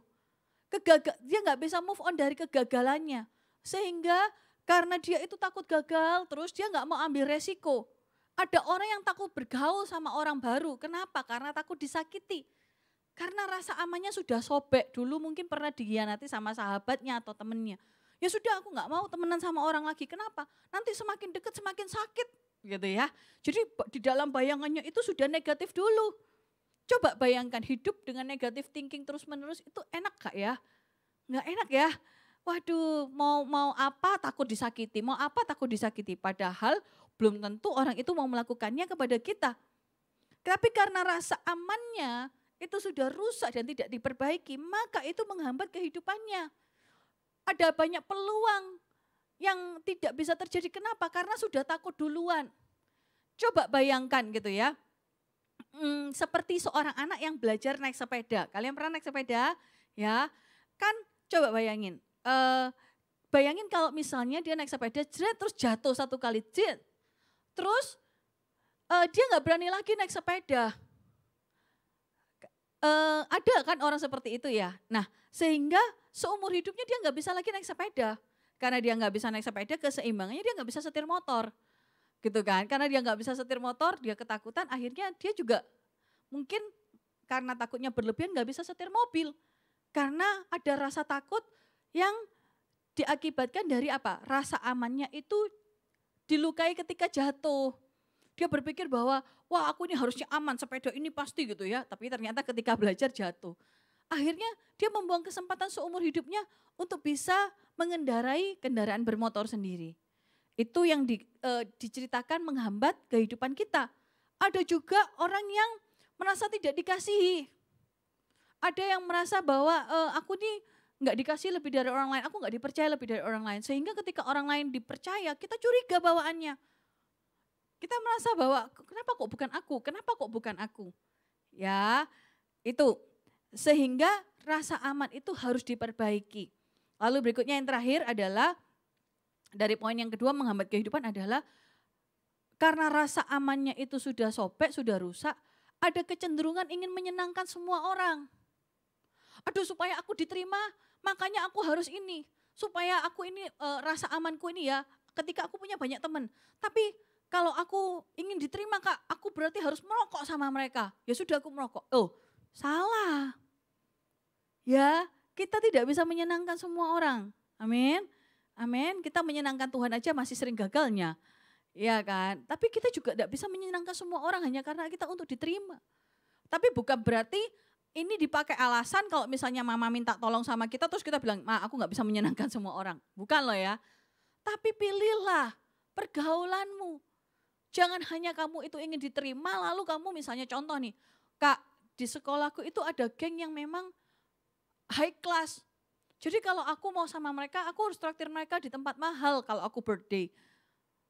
D: Dia nggak bisa move on dari kegagalannya. Sehingga karena dia itu takut gagal, terus dia nggak mau ambil resiko. Ada orang yang takut bergaul sama orang baru. Kenapa? Karena takut disakiti. Karena rasa amannya sudah sobek. Dulu mungkin pernah dikhianati sama sahabatnya atau temennya. Ya sudah aku nggak mau temenan sama orang lagi. Kenapa? Nanti semakin dekat semakin sakit gitu ya. Jadi di dalam bayangannya itu sudah negatif dulu. Coba bayangkan hidup dengan negatif thinking terus menerus itu enak gak ya? Nggak enak ya. Waduh, mau apa takut disakiti, mau apa takut disakiti. Padahal belum tentu orang itu mau melakukannya kepada kita. Tapi karena rasa amannya itu sudah rusak dan tidak diperbaiki, maka itu menghambat kehidupannya. Ada banyak peluang yang tidak bisa terjadi. Kenapa? Karena sudah takut duluan. Coba bayangkan gitu ya. Seperti seorang anak yang belajar naik sepeda. Kalian pernah naik sepeda? Ya, kan coba bayangin. Bayangin kalau misalnya dia naik sepeda, terus jatuh satu kali, terus dia nggak berani lagi naik sepeda. Ada kan orang seperti itu ya. Nah, sehingga seumur hidupnya dia nggak bisa lagi naik sepeda. Karena dia nggak bisa naik sepeda, keseimbangannya dia nggak bisa setir motor. Gitu kan, karena dia nggak bisa setir motor, dia ketakutan, akhirnya dia juga mungkin karena takutnya berlebihan nggak bisa setir mobil. Karena ada rasa takut yang diakibatkan dari apa? Rasa amannya itu dilukai ketika jatuh. Dia berpikir bahwa, wah aku ini harusnya aman, sepeda ini pasti gitu ya. Tapi ternyata ketika belajar jatuh. Akhirnya dia membuang kesempatan seumur hidupnya untuk bisa mengendarai kendaraan bermotor sendiri. Itu yang diceritakan menghambat kehidupan kita. Ada juga orang yang merasa tidak dikasihi. Ada yang merasa bahwa aku nih nggak dikasih lebih dari orang lain, aku nggak dipercaya lebih dari orang lain. Sehingga ketika orang lain dipercaya, kita curiga bawaannya. Kita merasa bahwa kenapa kok bukan aku, kenapa kok bukan aku. Ya itu, sehingga rasa aman itu harus diperbaiki. Lalu berikutnya yang terakhir adalah, dari poin yang kedua menghambat kehidupan adalah, karena rasa amannya itu sudah sobek, sudah rusak, ada kecenderungan ingin menyenangkan semua orang. Aduh supaya aku diterima, makanya aku harus ini. Supaya aku ini, rasa amanku ini ya, ketika aku punya banyak teman. Tapi kalau aku ingin diterima Kak, aku berarti harus merokok sama mereka. Ya sudah aku merokok. Oh salah. Ya kita tidak bisa menyenangkan semua orang. Amin. Amin. Kita menyenangkan Tuhan aja masih sering gagalnya. Ya kan? Tapi kita juga tidak bisa menyenangkan semua orang hanya karena kita untuk diterima. Tapi bukan berarti ini dipakai alasan kalau misalnya mama minta tolong sama kita terus kita bilang, "Ma, aku nggak bisa menyenangkan semua orang." Bukan loh ya. Tapi pilihlah pergaulanmu. Jangan hanya kamu itu ingin diterima lalu kamu misalnya contoh nih, Kak, di sekolahku itu ada geng yang memang high class. Jadi kalau aku mau sama mereka, aku harus traktir mereka di tempat mahal kalau aku birthday.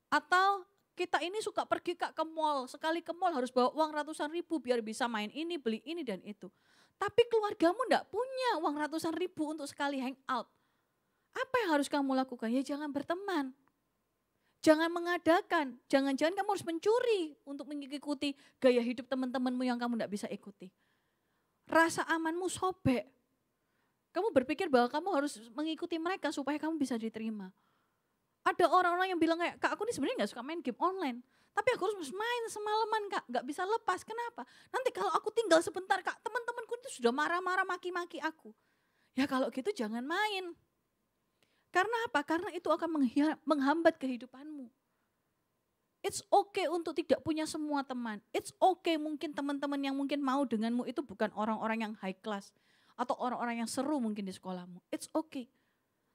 D: Atau kita ini suka pergi Kak ke mall, sekali ke mall harus bawa uang ratusan ribu biar bisa main ini, beli ini dan itu. Tapi keluargamu enggak punya uang ratusan ribu untuk sekali hang out. Apa yang harus kamu lakukan? Ya jangan berteman. Jangan mengadakan, jangan-jangan kamu harus mencuri untuk mengikuti gaya hidup teman-temanmu yang kamu enggak bisa ikuti. Rasa amanmu sobek. Kamu berpikir bahwa kamu harus mengikuti mereka supaya kamu bisa diterima. Ada orang-orang yang bilang kayak, Kak aku ini sebenarnya gak suka main game online. Tapi aku harus main semalaman Kak, gak bisa lepas. Kenapa? Nanti kalau aku tinggal sebentar Kak, teman-temanku itu sudah marah-marah maki-maki aku. Ya kalau gitu jangan main. Karena apa? Karena itu akan menghambat kehidupanmu. It's okay untuk tidak punya semua teman. It's okay mungkin teman-teman yang mungkin mau denganmu itu bukan orang-orang yang high class. Atau orang-orang yang seru mungkin di sekolahmu. It's okay.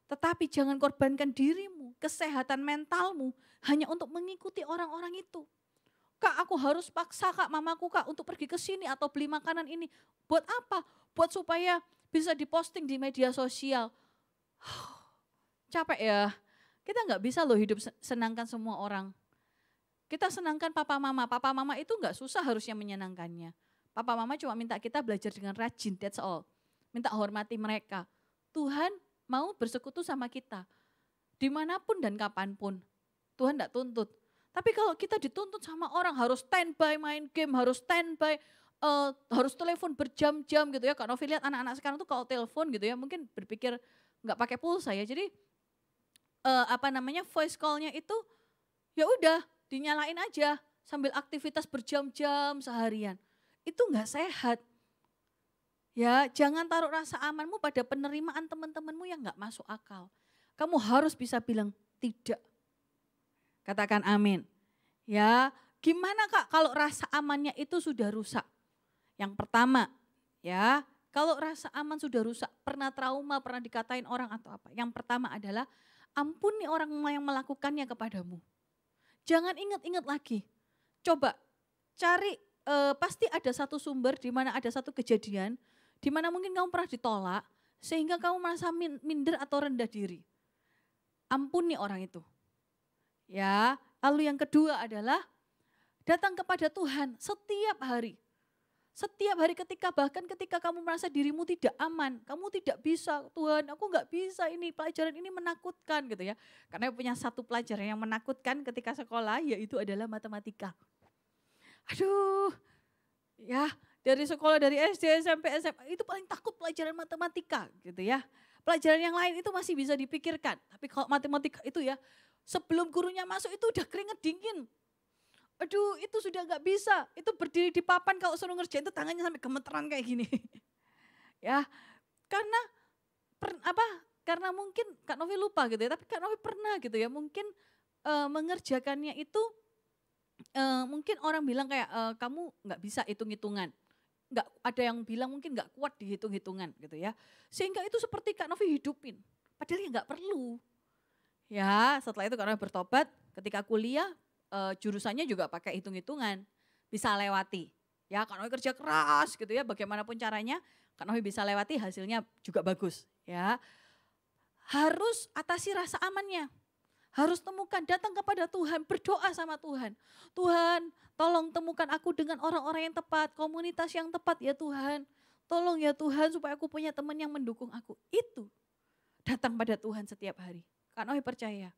D: Tetapi jangan korbankan dirimu, kesehatan mentalmu hanya untuk mengikuti orang-orang itu. Kak aku harus paksa Kak mamaku Kak untuk pergi ke sini atau beli makanan ini. Buat apa? Buat supaya bisa diposting di media sosial. Capek ya. Kita nggak bisa loh hidup senangkan semua orang. Kita senangkan papa mama. Papa mama itu nggak susah harusnya menyenangkannya. Papa mama cuma minta kita belajar dengan rajin, that's all. Minta hormati mereka. Tuhan mau bersekutu sama kita. Dimanapun dan kapanpun. Tuhan tidak tuntut. Tapi kalau kita dituntut sama orang harus standby main game, harus standby, harus telepon berjam-jam gitu ya. Kak Novi lihat anak-anak sekarang tuh kalau telepon gitu ya mungkin berpikir nggak pakai pulsa ya. Jadi voice call-nya itu ya udah dinyalain aja sambil aktivitas berjam-jam seharian. Itu nggak sehat. Ya, jangan taruh rasa amanmu pada penerimaan teman-temanmu yang nggak masuk akal. Kamu harus bisa bilang tidak. Katakan amin. Ya, gimana Kak kalau rasa amannya itu sudah rusak? Yang pertama, ya, kalau rasa aman sudah rusak, pernah trauma, pernah dikatain orang atau apa. Yang pertama adalah ampuni orang yang melakukannya kepadamu. Jangan ingat-ingat lagi. Coba cari, pasti ada satu sumber di mana ada satu kejadian di mana mungkin kamu pernah ditolak sehingga kamu merasa minder atau rendah diri. Ampuni orang itu. Ya, lalu yang kedua adalah datang kepada Tuhan setiap hari. Setiap hari bahkan ketika kamu merasa dirimu tidak aman, kamu tidak bisa, Tuhan aku nggak bisa ini, pelajaran ini menakutkan gitu ya. Karena punya satu pelajaran yang menakutkan ketika sekolah yaitu adalah matematika. Aduh, ya dari sekolah dari SD, SMP, SMA itu paling takut pelajaran matematika gitu ya. Pelajaran yang lain itu masih bisa dipikirkan. Tapi kalau matematika itu ya sebelum gurunya masuk itu udah keringet dingin. Aduh itu sudah gak bisa. Itu berdiri di papan kalau suruh ngerjain itu tangannya sampai gemeteran kayak gini. Ya karena karena mungkin Kak Novi lupa gitu ya. Tapi Kak Novi pernah gitu ya mungkin mengerjakannya itu mungkin orang bilang kayak kamu gak bisa hitung-hitungan. Nggak ada yang bilang mungkin nggak kuat dihitung-hitungan gitu ya. Sehingga itu seperti Kak Novi hidupin. Padahal ya nggak perlu. Ya setelah itu Kak Novi bertobat ketika kuliah jurusannya juga pakai hitung-hitungan. Bisa lewati. Ya Kak Novi kerja keras gitu ya bagaimanapun caranya Kak Novi bisa lewati hasilnya juga bagus. Ya harus atasi rasa amannya. Harus temukan, datang kepada Tuhan, berdoa sama Tuhan. Tuhan, tolong temukan aku dengan orang-orang yang tepat, komunitas yang tepat ya Tuhan. Tolong ya Tuhan supaya aku punya teman yang mendukung aku. Itu datang pada Tuhan setiap hari. Karena percaya,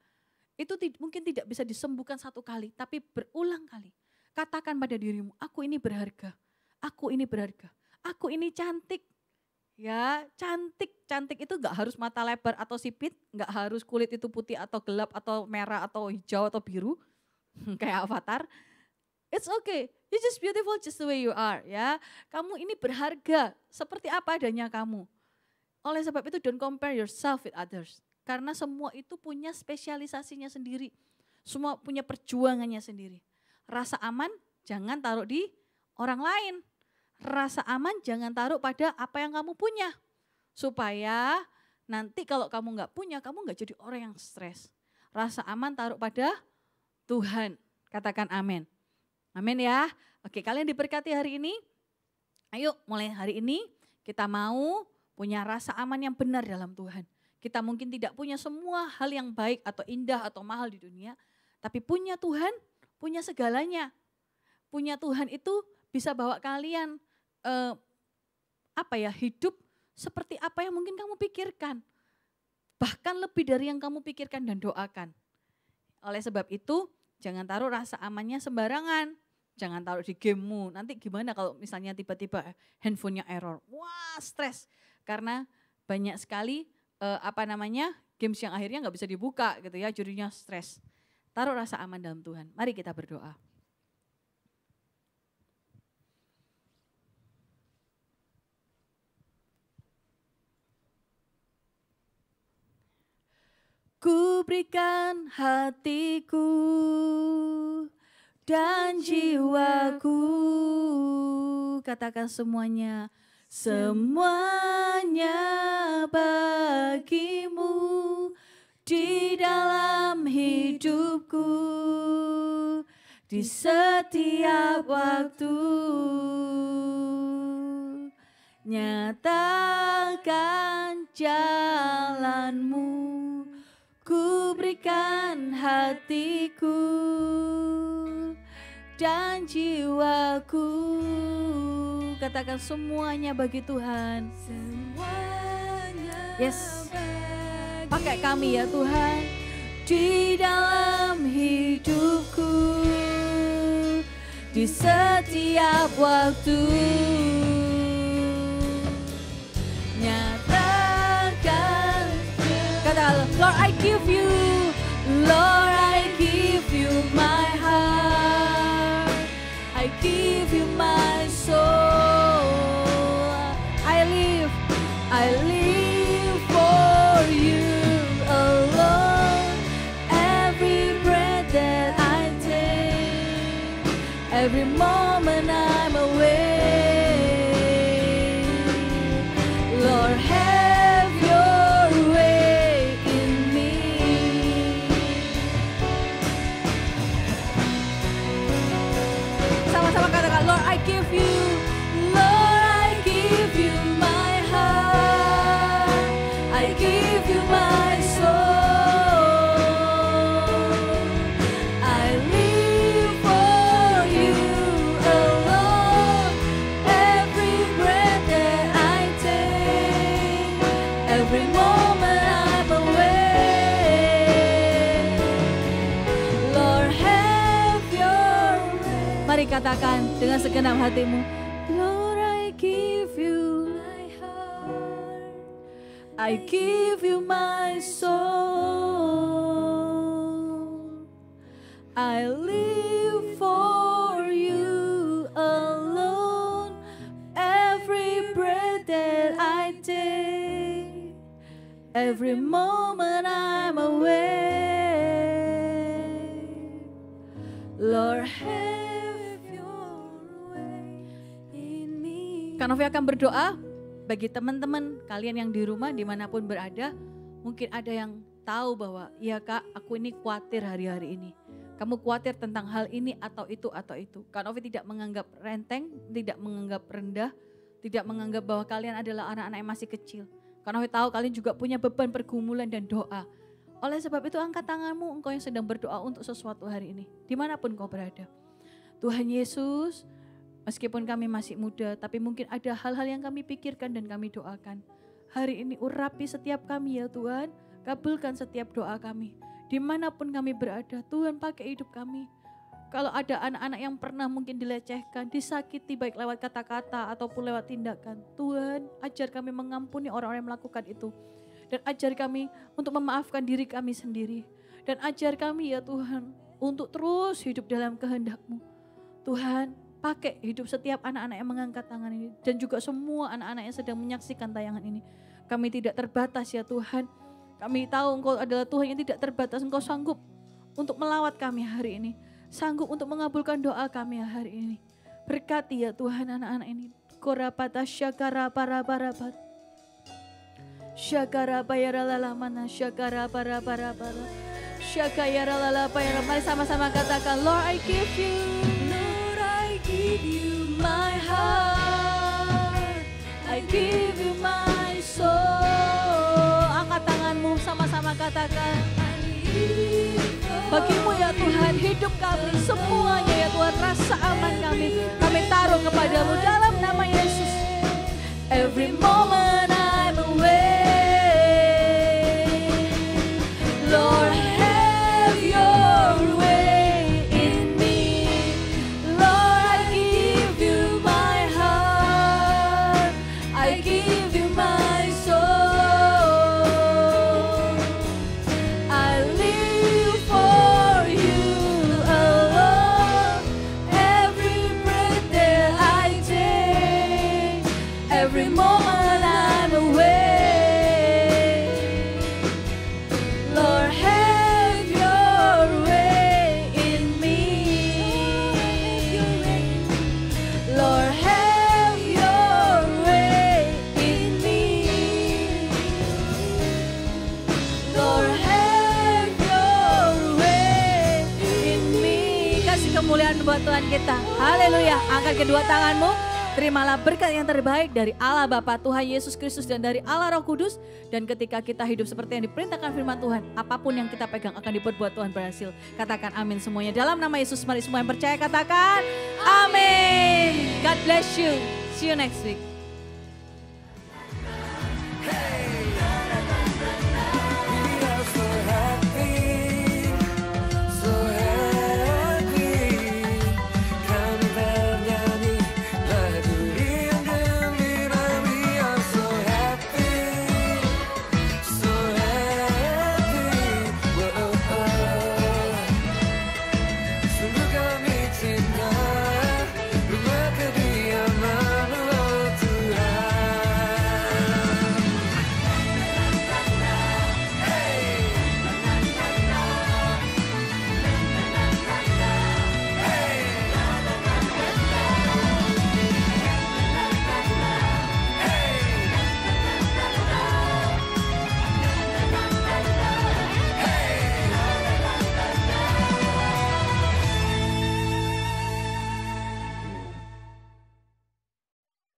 D: itu mungkin tidak bisa disembuhkan satu kali, tapi berulang kali. Katakan pada dirimu, aku ini berharga, aku ini berharga, aku ini cantik. Ya cantik, cantik itu gak harus mata lebar atau sipit, gak harus kulit itu putih atau gelap atau merah atau hijau atau biru, kayak avatar. It's okay, you're just beautiful just the way you are ya. Kamu ini berharga seperti apa adanya kamu. Oleh sebab itu don't compare yourself with others. Karena semua itu punya spesialisasinya sendiri. Semua punya perjuangannya sendiri. Rasa aman jangan taruh di orang lain. Rasa aman jangan taruh pada apa yang kamu punya. Supaya nanti kalau kamu nggak punya, kamu nggak jadi orang yang stres. Rasa aman taruh pada Tuhan. Katakan amin. Amin ya. Oke, kalian diberkati hari ini. Ayo mulai hari ini kita mau punya rasa aman yang benar dalam Tuhan. Kita mungkin tidak punya semua hal yang baik atau indah atau mahal di dunia. Tapi punya Tuhan, punya segalanya. Punya Tuhan itu bisa bawa kalian hidup seperti apa yang mungkin kamu pikirkan. Bahkan lebih dari yang kamu pikirkan dan doakan. Oleh sebab itu, jangan taruh rasa amannya sembarangan. Jangan taruh di gamemu. Nanti gimana kalau misalnya tiba-tiba handphonenya error. Wah, stres. Karena banyak sekali games yang akhirnya nggak bisa dibuka gitu ya, jadinya stres. Taruh rasa aman dalam Tuhan. Mari kita berdoa. Ku berikan hatiku dan jiwaku, katakan semuanya, semuanya bagimu di dalam hidupku, di setiap waktu. Nyatakan jalanmu, ku berikan hatiku dan jiwaku. Katakan semuanya bagi Tuhan. Yes. Pakai kami ya Tuhan. Di dalam hidupku, di setiap waktu. Nyatakan. Katakan, Lord I give you, Lord I give you my heart. I give you my soul. I live for you alone. Every breath that I take, every moment I'm away. Lord, have your way in me. Sama-sama katakan, Lord I give you, Lord I give you my heart, I give you my soul. I live for you alone. Every breath that I take, every moment I'm away. Lord, have your way. Mari katakan dengan segenap hatimu, Lord, I give you my heart, I give you my soul. I live for you alone. Every breath that I take, every moment I'm away. Lord, have your way in me. Kak Novi akan berdoa bagi teman-teman kalian yang di rumah dimanapun berada. Mungkin ada yang tahu bahwa, ya Kak, aku ini khawatir hari-hari ini. Kamu khawatir tentang hal ini atau itu atau itu. Kak Novi tidak menganggap renteng, tidak menganggap rendah, tidak menganggap bahwa kalian adalah anak-anak yang masih kecil. Kak Novi tahu kalian juga punya beban pergumulan dan doa. Oleh sebab itu angkat tanganmu, engkau yang sedang berdoa untuk sesuatu hari ini. Dimanapun kau berada. Tuhan Yesus, meskipun kami masih muda, tapi mungkin ada hal-hal yang kami pikirkan dan kami doakan. Hari ini urapi setiap kami ya Tuhan, kabulkan setiap doa kami. Dimanapun kami berada, Tuhan pakai hidup kami. Kalau ada anak-anak yang pernah mungkin dilecehkan, disakiti baik lewat kata-kata ataupun lewat tindakan, Tuhan ajar kami mengampuni orang-orang yang melakukan itu. Dan ajar kami untuk memaafkan diri kami sendiri. Dan ajar kami ya Tuhan untuk terus hidup dalam kehendak-Mu. Tuhan, pakai hidup setiap anak-anak yang mengangkat tangan ini. Dan juga semua anak-anak yang sedang menyaksikan tayangan ini. Kami tidak terbatas ya Tuhan. Kami tahu Engkau adalah Tuhan yang tidak terbatas. Engkau sanggup untuk melawat kami hari ini. Sanggup untuk mengabulkan doa kami hari ini. Berkati ya Tuhan anak-anak ini. Korapata syakara para syakara bayara lala mana syakara para syakayara lala bayara. Mari sama-sama katakan, Lord I give you my heart, I give you my soul. Angkat tanganmu, sama-sama katakan, bagimu ya Tuhan hidup kami semuanya ya Tuhan, rasa aman kami taruh kepadamu dalam nama Yesus. Every moment I'm away, Lord have your way in me. Lord I give you my heart, I give you my soul. I live for you alone. Every breath that I take, every moment I'm away. Lord, have your way in me. Lord, have your way in me. Lord, have your way in me. Kasih kemuliaan buat Tuhan kita. Haleluya. Angkat kedua tanganmu. Terimalah berkat yang terbaik dari Allah Bapa, Tuhan Yesus Kristus, dan dari Allah Roh Kudus. Dan ketika kita hidup seperti yang diperintahkan firman Tuhan, apapun yang kita pegang akan diperbuat Tuhan berhasil. Katakan amin semuanya. Dalam nama Yesus, mari semua yang percaya katakan amin. God bless you. See you next week.